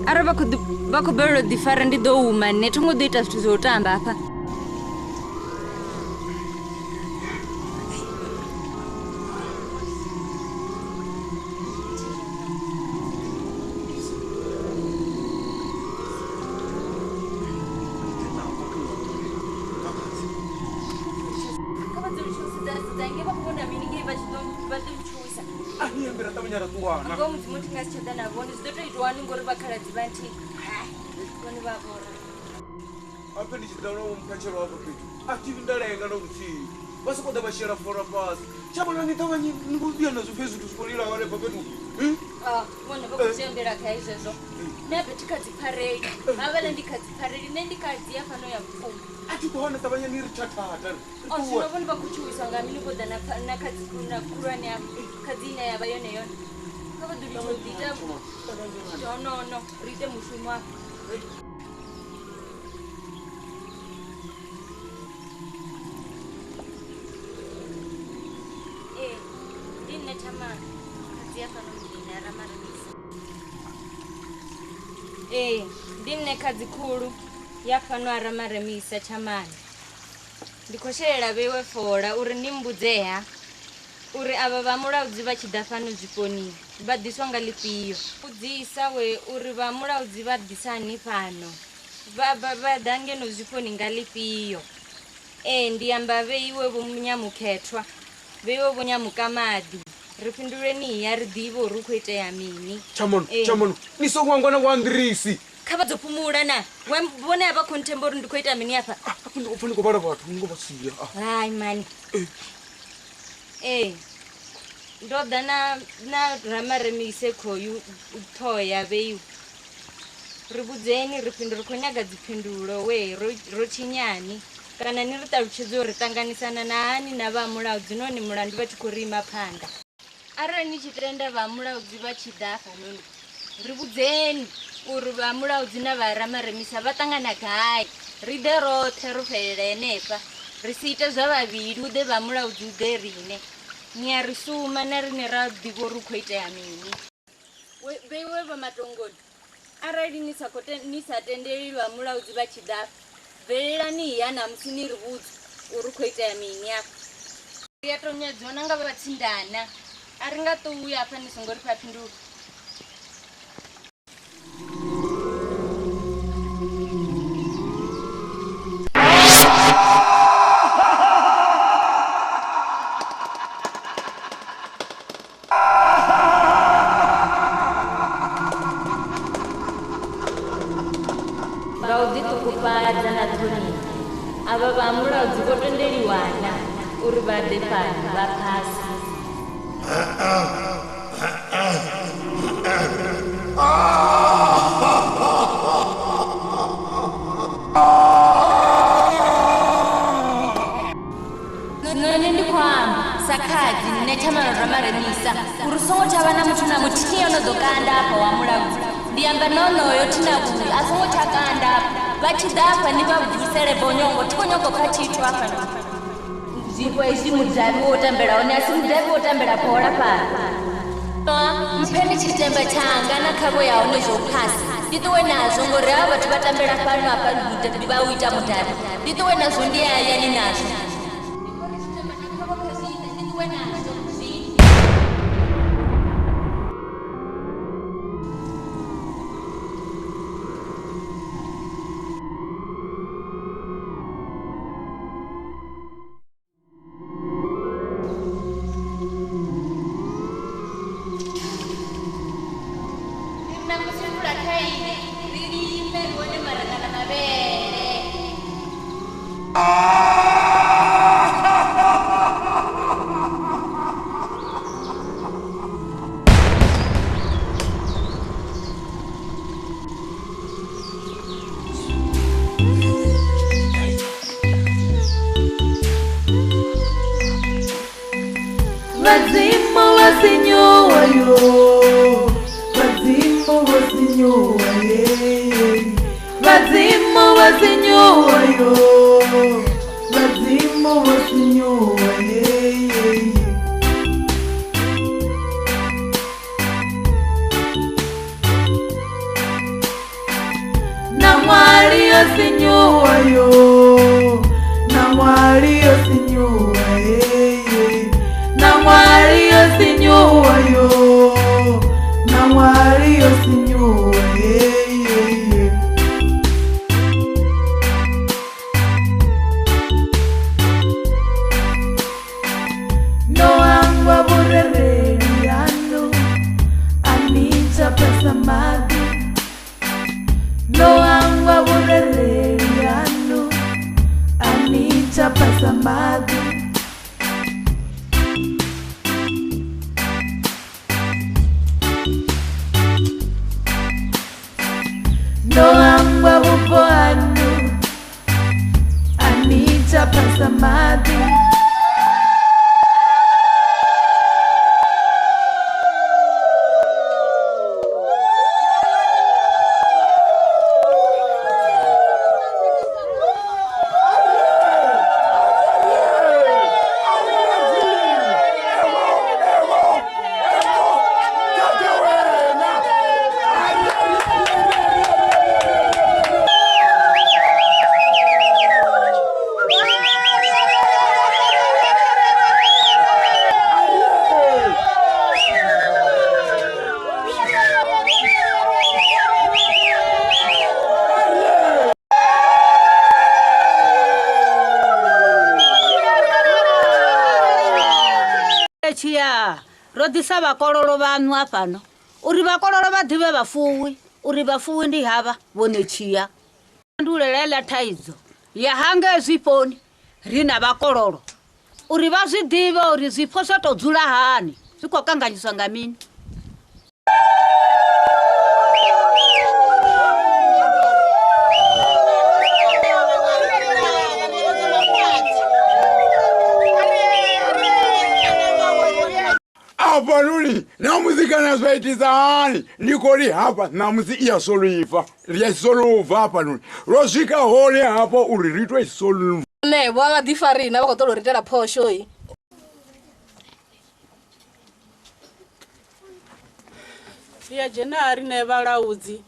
ara vakoberero dhifara ndidouma netongodoita zvito zvotamba apa achivindarenga nokuti vasokoda vashera fora pasi chamana nditava ndikubiya nazvo pezvitu zvikorira vare papedu vona vakuzembera kaizvozvo nabve tikadzipareri vavana ndikadzipareri nendikadziya panoya mupfumi atikuona tavanyaniri chatata zvinovoni vakuchiwisa ngamini koda nakurani kadzina yava yoneyona kavadurichodita nono rite mushumo wako ndine kadzi kulu yafanwa ramaremisa chamani ndikosherera veiwe fora uri ndimbudzeha uri ava vamulaudzi vachida fano zviponi vadhiswa ngalipiyo udzisa we uri vamulaudzi vadhisani pano vadange nozviponi ngalipiyo ndiyamba veiwe vomunyamuketwa veiwe vonyamukamadi ripindureni ya ridivo rukuiteya mini chamano nisongwangwana wandirisi kavadzopumula na vone ava contembori ndikuita mini apa ufani kuvara vathu ungovasiya hai mani ndoda na ramaremise khoyu thoya veiwe ribudzeni ripinduro konyaga dzipindulo we rochinyani kana ni ritaluchedzo ritanganisana naani na vamulaudzi noni mulandu vachikurima panda arali nichitenda vamulaudzi vachidhafa noni ribudzeni uri vamulaudzi navaramaremisa vatangana gai ride rothe rupfelele nepa risiite zvavaviri ude vamulaudzi ude rine niyarisuma narine radivo rukuiteya mini veiwe vamatongoni arali nisatenderi vamulaudzi vachidhafa bvelelani yana musiniri vudzi uri kuita mini apa yatonyadzona nga vatsindana aringatouya apa nisongori papindura nga u ḓiṱukupadza na ṱhonifho. Avha vha mulaudzi vho tendeliwana uri vha ḓe fhano vha phasi. Nṋe ndi khou amba sa khadzi nṋe Thamara Ramaremisa uri songo tsha vha na muthu na muthihi ono ḓo kanda afha wa mulaudzi. Ndi amba na onoyo thina vhuyi a songo tsha kanda afha. Vha tshi ḓa afha ni vha bvisele bonyongo thi khou nyaga kha tshithu afha. Zwifho hezwi mudavhi wo tambela hone a si mudavhi wo tambela bola fhano. Mpheni tshitemba tshanga na khavho ya hone zwo phasa. Ndi ṱuwe nazwo ngori havha vhathu vha tambela fhano hafha ndi vha u ita mudavhi. Ndi ṱuwe nazwo ndi hayani nazwo. Vhadzimu wa sinyuwa yo, Vhadzimu wa sinyuwa ye, Vhadzimu wa sinyuwa yo, Vhadzimu wa sinyuwa ye. Na ṅwali yo sinyuwa yo, na ṅwali yo sinyuwa ye. Na ṅwali yo sinyuwa yo, na ṅwali yo sinyuwa ye. No angwa vhurereli yanu anita pesa maḓi. No angwa vhurereli yanu anita pesa maḓi. No angwa vhupo hanu anita pesa maḓi. Ro ḓisa vhakololo vhaṋu afhano uri vhakololo vha ḓivhe vhafuwi uri vhafuwi ndi havha vhone tshiya. Ndulela heiḽa thaidzo ya hanga zwifhoni ri na vhakololo uri vha zwi ḓivhe uri zwifho zwa tou dzula hani zwi khou kanganyiswa nga mini. Hapa nuli na muzika na zwaitiza hani nikoli hapa na muziki ya solo ifa ya solo hapa nuli rozika hone hapa uliritwa solo ne wa difari na bako tolo ritela posho yi ya January ne vhalaudzi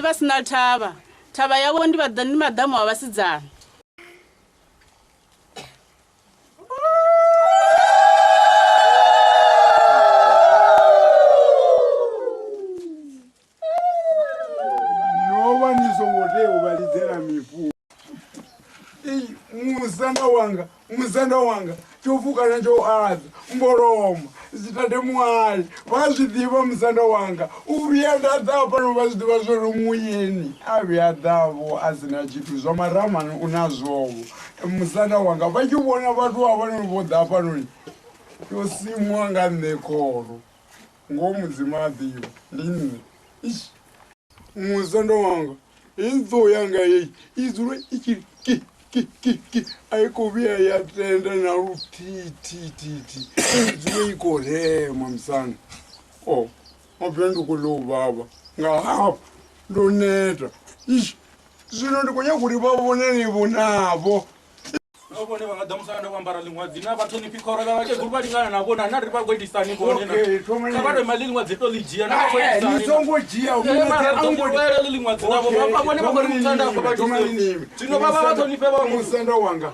vha sina thavha yavho ndi vhaḓani madamu wa vhasidzana. Muzanda wanga chofuka nacho aza mboroma Zitade mwari. Vazvidiva musanda wanga. Uvienda dhapa no vazvidiva zvoro muyeni. Aviadhavo asina chitu zvamarama unazvovo. Musanda wanga vachiona vatu vavanovodhapa noni. Yosimwa ngandekoro. Ngomudzimadhiva. Ndini. Ish. Musanda wanga. Inzo yanga yei. Izure ichiri ki. Aikuvia yatenda na rutiti. Izure ikorema msana. Oh. Mapendo kulo baba. Ngahapa. Doneta. Ish. Zvino ndikonya kuti vavonene vonavo. Obone vangadhamusana kwambara limwadzi na vatoni pikora vake guru valingana navo nana ri pagoitisani kone kabado mali limwadzi tolijia na pagoitisani nisongojia umara limwadzi navo vapone vagori mutsanda kwa batomani tino baba vatoni pe vamwe musanda wanga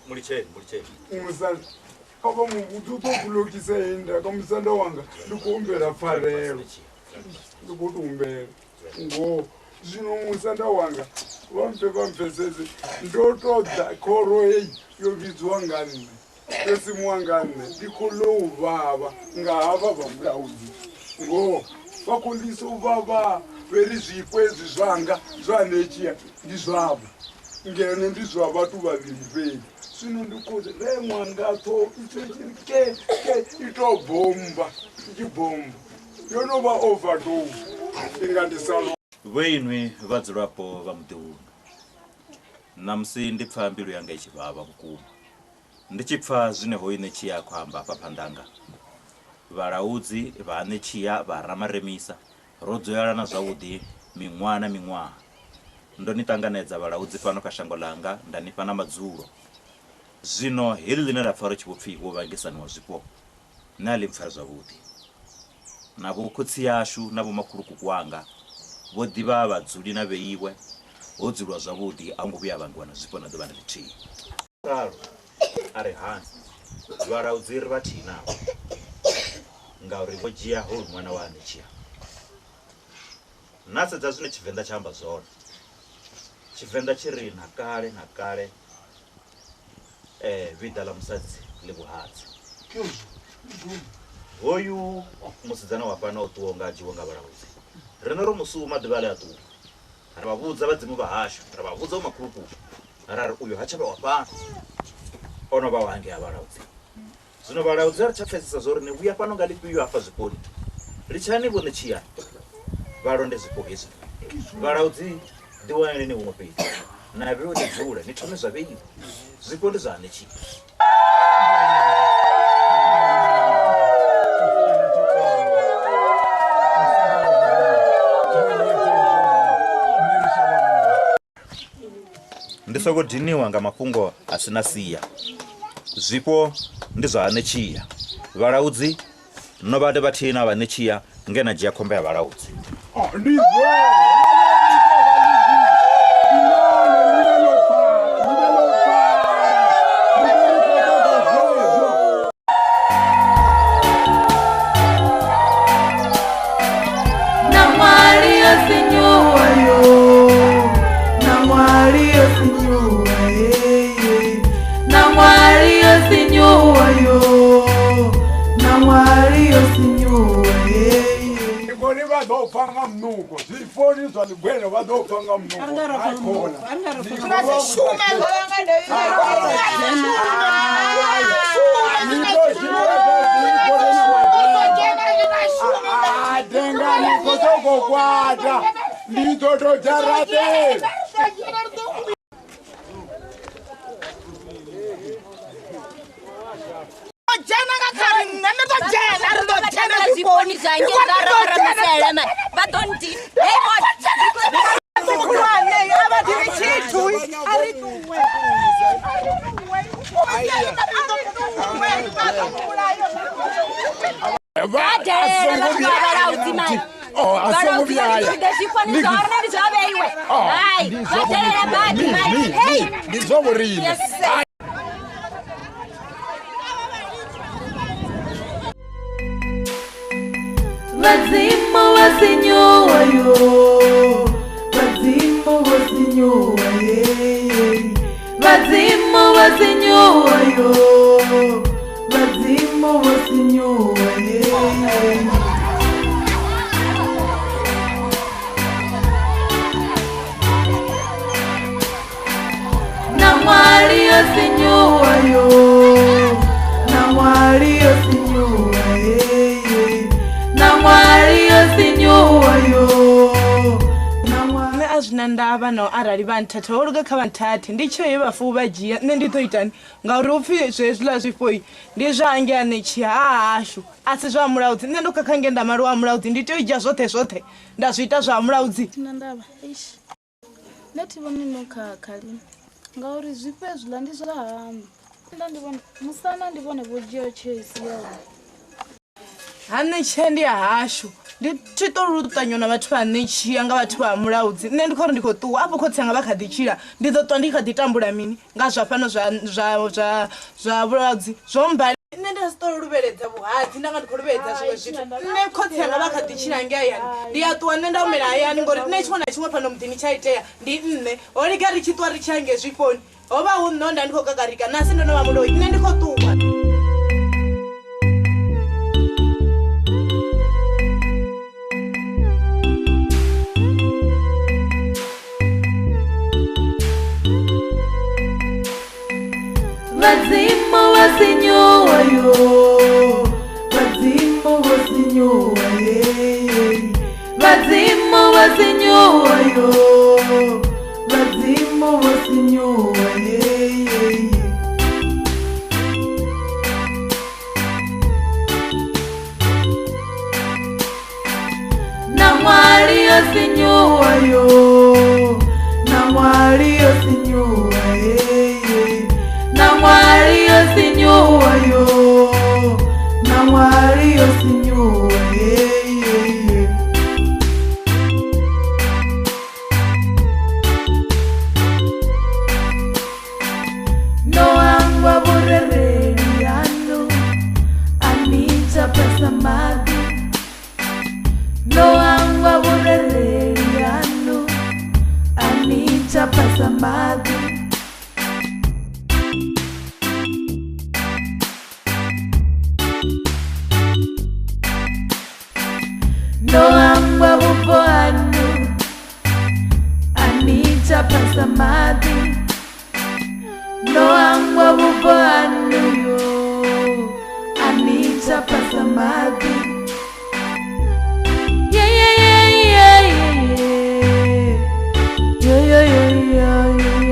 mulicheni musanda kaba mubutu kulokisa enda kamusanda wanga ndikuombera farero ndikutumbera ngo zvino musanda wanga vamupesese ndotodza koro ei yovidzwa ngani yosimwa ngani ndikulouvava ngahava vamulaudzi ngo vakundisa uvava veri zvipo ezvi zvanga zvanechiya ndizvavo ngeno ndizva vatu vaviri vei zvino ndikuti remwangato icheke itobhomba ichibhomba yonova overdose ingandisalo Vhainwi vhadzulapo vha muḓi uno namusi ndi pfa mbilu yanga ichivava vhukuma ndi tshi pfa zwine hoine tshi ya khou amba afha phanḓanga vhalaudzi vha anechiya vha ramaremisa ro dzoyelana zwavhuḓi miṅwaha na miṅwaha ndo ni ṱanganedza vhalaudzi fhano kha shango langa nda nifha na madzulo zwino heḽi ḽine ra pfa ri tshi vho pfi wo vhangisaniwa zwipo na ḽi mpfara zwavhuḓi na vhokhotsi yashu na vhomakhulukuku wanga vho ḓivha vhadzuli na vheiwe ho dzulwa zwavhuḓi a ngo vhuya vhangiwa na zwipo na ḓuvha na ḽithihi ralo a ri hani vhalaudzi ri vhathihi navho ngauri vho dzhia hoyu ṅwana wa anechiya na sedza zwine Tshivenḓa tsha amba zwone Tshivenḓa tshi ri na kale vida ḽa musadzi ḽi vhuhadzi hoyu musidzana wa fhano o ṱuwa nga dzhiwa nga vhalaudzi rino ro musuma ḓuvha ḽi a ṱuwa ri vha vhudza vhadzimu vha hashu ri vha vhudza vhomakhulukuku ra ri uyu ha tsha vha wa fhano o no vha wange ha vhalaudzi zwino vhalaudzi ri tsha pfesesa zwo ri ni vhuya fhano nga ḽifhio hafha zwiponi litshani vhone tshiyani vha londe zwipo hezwi vhalaudzi ḓiwanani ni huṅwe fhedzi na vheo ni dzule ni thome zwa vheiwa zwipo ndi zwa anechiya ndi soko diniwa nga mafhungo asina siya zwipo ndi zwa anechiya vhalaudzi no vhade vhathihi na vhanechiya ngena dzhia khombo ya vhalaudzi Panga mnuko, zifoni za ligwena wado panga mnuko. Denga ni kotoko kwata, ni toto jarate. Jana ngakari nene to jana ndo jana ziponi zange ngarara masela man batonti hey boy zikulwane abadiri chithu ari tuwe Vhadzimu wa sinyuwa yo, Vhadzimu wa sinyuwa ye, Vhadzimu wa sinyuwa yo, Vhadzimu wa sinyuwa sinyuwa yo na mwali yo sinyuwa na mwali yo sinyuwa yo ne azina ndava no arali vanthatha oluga kha vanthathe ndicho ye vafu vadzhia nne ndi ḓo itani ngauri upfi zwezwiḽa zwifoi ndi zwange anetshia hahashu asi zwa mulaudzi nne ndo khakha nge nda mali wa mulaudzi ndi tea u dzhia zwoṱhe nda zwi ita zwa mulaudzi na ndava ish neti vhoni no khalini ngauri zwife zwiḽa ndi zwa hani nda ndi vhone musana ndi vhone vho dzhia chase yawo hanetshia ndi hahashu ndi tshi tou luṱanyo na vhathu vha netshia nga vhathu vha mulaudzi nne ndi khou ri ndi khou ṱuwa afho khotsi anga vha kha ḓi tshila ndi ḓo ṱwa ndi kha ḓi tambula mini nga zwa fhano zwa vhulaudzi zwo mbali nne ndi asi tou luvheledza vhuhadzi nda nga ndi khou luvheledza zwiṅwe zwithu nne khotsi anga vha kha ḓi tshila nge hayani ndi a ṱuwa nne nda umela hayani ngori nne tshiṅwe na tshiṅwe fhano muḓini tsha itea ndi nne ho lika ri tshi ṱuwa ri tshi ya nge zwifhoni ho vha hu nne onda ndi khou kakarika nasi ndo no vha muloi nne ndi khou ṱuwa Vhadzimu wa sinyuwa yo Vhadzimu wa sinyuwa Vhadzimu wa sinyuwa yo Vhadzimu wa sinyuwa na mwali yo sinyuwa yo na mwali yo sinyuwa na mwali yo sinyuwa yo na mwali yo sinyuwa noangwa burereni yanu anita pesa madi noangwa burereni yanu anita pesa madi noangwa bupo anu anita pesa madi noangwa bupo anu yo anita pesa madi yeah yeah yeah yeah yeah yeah yeah yeah yeah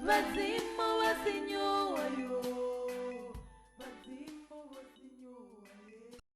Vhadzimu wa sinyuwa